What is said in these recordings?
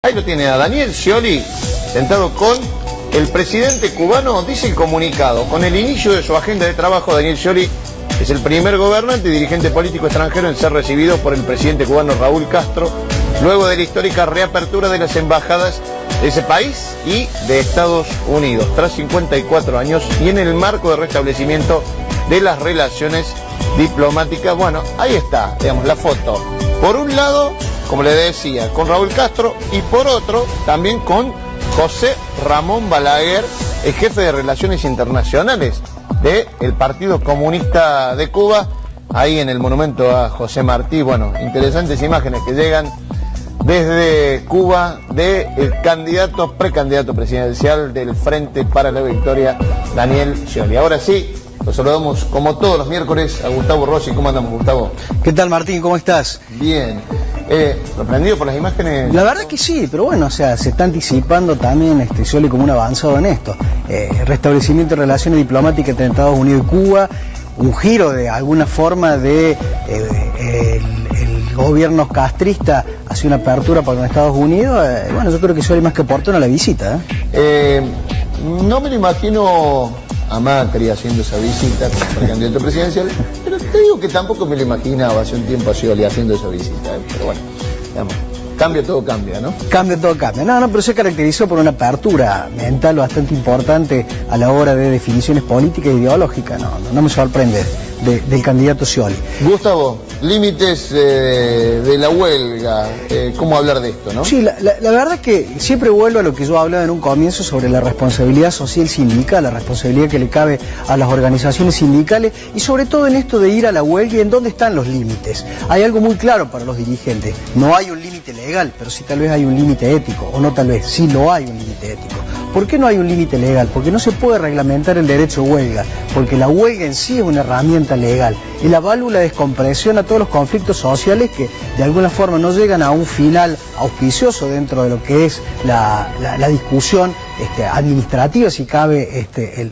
Ahí lo tiene a Daniel Scioli sentado con el presidente cubano. Dice el comunicado: con el inicio de su agenda de trabajo, Daniel Scioli es el primer gobernante y dirigente político extranjero en ser recibido por el presidente cubano Raúl Castro, luego de la histórica reapertura de las embajadas de ese país y de Estados Unidos, tras 54 años y en el marco de restablecimiento de las relaciones diplomáticas. Bueno, ahí está, digamos, la foto. Por un lado, como le decía, con Raúl Castro, y por otro, también con José Ramón Balaguer, el jefe de Relaciones Internacionales del Partido Comunista de Cuba, ahí en el monumento a José Martí. Bueno, interesantes imágenes que llegan desde Cuba del precandidato presidencial del Frente para la Victoria, Daniel Scioli. Ahora sí, lo saludamos como todos los miércoles a Gustavo Rossi. ¿Cómo andamos, Gustavo? ¿Qué tal, Martín? ¿Cómo estás? Bien. ¿Sorprendido por las imágenes? La verdad que sí, pero bueno, o sea, se está anticipando también Scioli como un avanzado en esto. Restablecimiento de relaciones diplomáticas entre Estados Unidos y Cuba, un giro de alguna forma de el gobierno castrista hacia una apertura para los Estados Unidos. Bueno, yo creo que Scioli más que oportuna la visita. No me lo imagino a Macri haciendo esa visita como precandidato presidencial, pero te digo que tampoco me lo imaginaba hace un tiempo a Scioli haciendo esa visita, pero bueno, digamos, cambia todo cambia, ¿no? Cambia todo cambia. No, pero se caracterizó por una apertura mental bastante importante a la hora de definiciones políticas e ideológicas. No me sorprende del candidato Scioli. Gustavo, límites de la huelga, ¿cómo hablar de esto, no? Sí, la verdad es que siempre vuelvo a lo que yo hablaba en un comienzo sobre la responsabilidad social sindical, la responsabilidad que le cabe a las organizaciones sindicales y sobre todo en esto de ir a la huelga y en dónde están los límites. Hay algo muy claro para los dirigentes: no hay un límite legal, pero sí tal vez hay un límite ético, o no tal vez, sí lo hay un límite ético. ¿Por qué no hay un límite legal? Porque no se puede reglamentar el derecho de huelga, porque la huelga en sí es una herramienta legal, es la válvula de descompresión a todos los conflictos sociales que de alguna forma no llegan a un final auspicioso dentro de lo que es la discusión administrativa, si cabe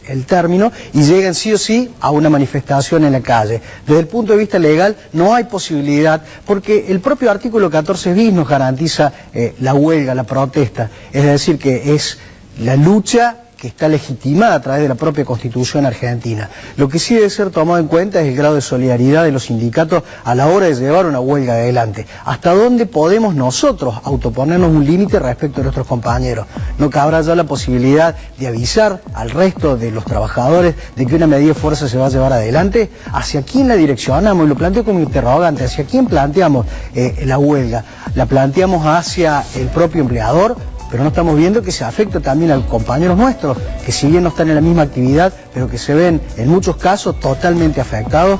el término, y llegan sí o sí a una manifestación en la calle. Desde el punto de vista legal no hay posibilidad, porque el propio artículo 14 bis nos garantiza la huelga, la protesta, es decir, que es la lucha que está legitimada a través de la propia Constitución argentina. Lo que sí debe ser tomado en cuenta es el grado de solidaridad de los sindicatos a la hora de llevar una huelga adelante. ¿Hasta dónde podemos nosotros autoponernos un límite respecto a nuestros compañeros? ¿No cabrá ya la posibilidad de avisar al resto de los trabajadores de que una medida de fuerza se va a llevar adelante? ¿Hacia quién la direccionamos? Y lo planteo como interrogante. ¿Hacia quién planteamos la huelga? ¿La planteamos hacia el propio empleador? Pero no estamos viendo que se afecta también a compañeros nuestros, que si bien no están en la misma actividad, pero que se ven en muchos casos totalmente afectados.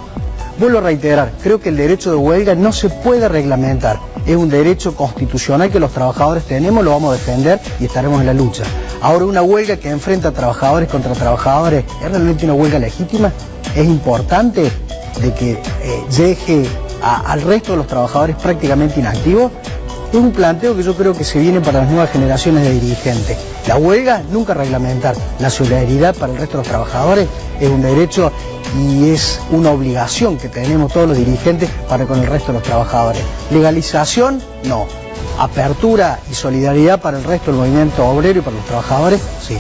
Vuelvo a reiterar, creo que el derecho de huelga no se puede reglamentar. Es un derecho constitucional que los trabajadores tenemos, lo vamos a defender y estaremos en la lucha. Ahora, una huelga que enfrenta a trabajadores contra trabajadores, ¿es realmente una huelga legítima? ¿Es importante de que deje al resto de los trabajadores prácticamente inactivos? Es un planteo que yo creo que se viene para las nuevas generaciones de dirigentes. La huelga nunca reglamentar, la solidaridad para el resto de los trabajadores es un derecho y es una obligación que tenemos todos los dirigentes para con el resto de los trabajadores. Legalización, no. Apertura y solidaridad para el resto del movimiento obrero y para los trabajadores, sí.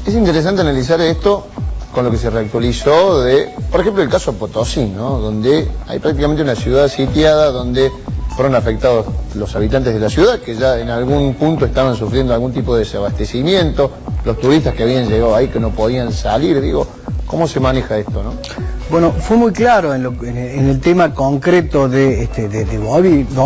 Es interesante analizar esto con lo que se reactualizó de, por ejemplo, el caso Potosí, ¿no? Donde hay prácticamente una ciudad sitiada, donde fueron afectados los habitantes de la ciudad, que ya en algún punto estaban sufriendo algún tipo de desabastecimiento, los turistas que habían llegado ahí que no podían salir. Digo, ¿cómo se maneja esto, no? Bueno, fue muy claro en el tema concreto de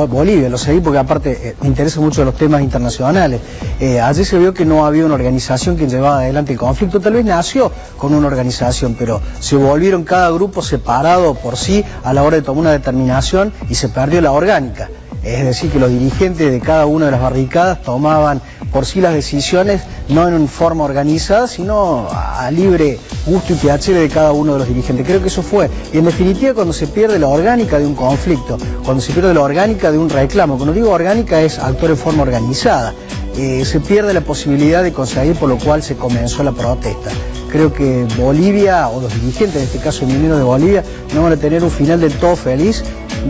Bolivia, lo seguí porque aparte me interesan mucho los temas internacionales. Ayer se vio que no había una organización que llevaba adelante el conflicto. Tal vez nació con una organización, pero se volvieron cada grupo separado por sí a la hora de tomar una determinación y se perdió la orgánica. Es decir, que los dirigentes de cada una de las barricadas tomaban por sí las decisiones, no en forma organizada, sino a libre gusto y piacere de cada uno de los dirigentes. Creo que eso fue. Y en definitiva, cuando se pierde la orgánica de un conflicto, cuando se pierde la orgánica de un reclamo, cuando digo orgánica es actuar en forma organizada, se pierde la posibilidad de conseguir por lo cual se comenzó la protesta. creo que Bolivia, o los dirigentes, en este caso el minero de Bolivia, no van a tener un final del todo feliz,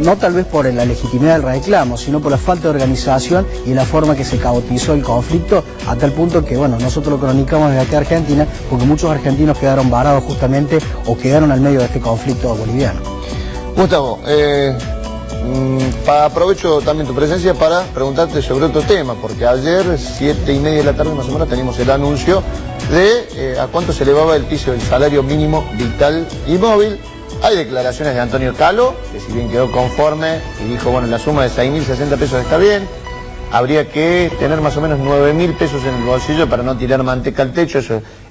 no tal vez por la legitimidad del reclamo, sino por la falta de organización y la forma que se caotizó el conflicto, a tal punto que, bueno, nosotros lo cronicamos desde aquí a Argentina, porque muchos argentinos quedaron varados justamente o quedaron al medio de este conflicto boliviano. Gustavo, aprovecho también tu presencia para preguntarte sobre otro tema, porque ayer, 7:30 de la tarde más o menos, teníamos el anuncio de a cuánto se elevaba el piso del salario mínimo vital y móvil. Hay declaraciones de Antonio Caló, que si bien quedó conforme y dijo, bueno, la suma de 6.060 pesos está bien, habría que tener más o menos 9.000 pesos en el bolsillo para no tirar manteca al techo.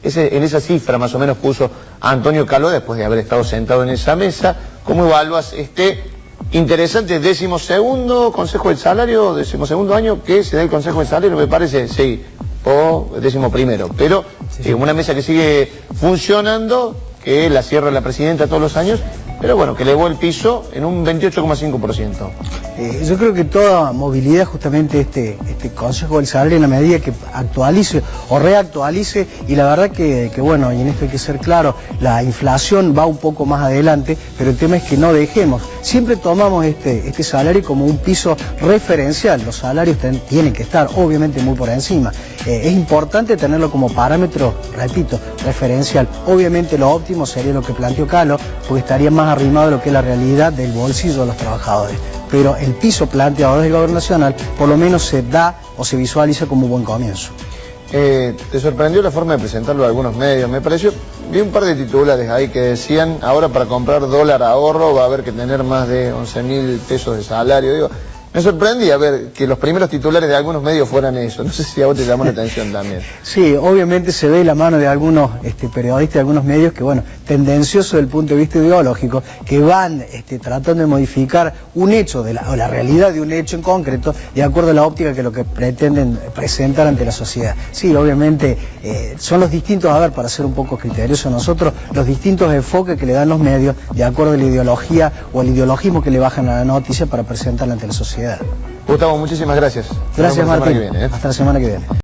En esa cifra más o menos puso Antonio Caló después de haber estado sentado en esa mesa. ¿Cómo evalúas este interesante 12º Consejo del Salario, 12º año que se da el Consejo del Salario, me parece, sí, o 11º, pero sí, una mesa que sigue funcionando, que la cierra la presidenta todos los años, pero bueno, que elevó el piso en un 28,5%. Yo creo que toda movilidad, justamente este Consejo del Salario, en la medida que actualice o reactualice, y la verdad que bueno, y en esto hay que ser claro, la inflación va un poco más adelante, pero el tema es que no dejemos, siempre tomamos este salario como un piso referencial, los salarios tienen que estar obviamente muy por encima, es importante tenerlo como parámetro, repito, referencial, obviamente lo óptimo sería lo que planteó Caló, porque estaría más arrimado de lo que es la realidad del bolsillo de los trabajadores. Pero el piso planteado desde el Gobierno Nacional por lo menos se da o se visualiza como un buen comienzo. ¿Te sorprendió la forma de presentarlo a algunos medios? Me pareció, vi un par de titulares ahí que decían, ahora para comprar dólar ahorro va a haber que tener más de 11.000 pesos de salario. Digo, me sorprendía ver que los primeros titulares de algunos medios fueran eso. No sé si a vos te llamó la atención también. Sí, obviamente se ve la mano de algunos periodistas de algunos medios que, bueno, tendenciosos desde el punto de vista ideológico, que van tratando de modificar un hecho, o la realidad de un hecho en concreto, de acuerdo a la óptica que lo que pretenden presentar ante la sociedad. Sí, obviamente son los distintos, a ver, para ser un poco criteriosos nosotros, los distintos enfoques que le dan los medios de acuerdo a la ideología o al ideologismo que le bajan a la noticia para presentarla ante la sociedad. Gustavo, muchísimas gracias. Gracias, Martín. Hasta la semana que viene.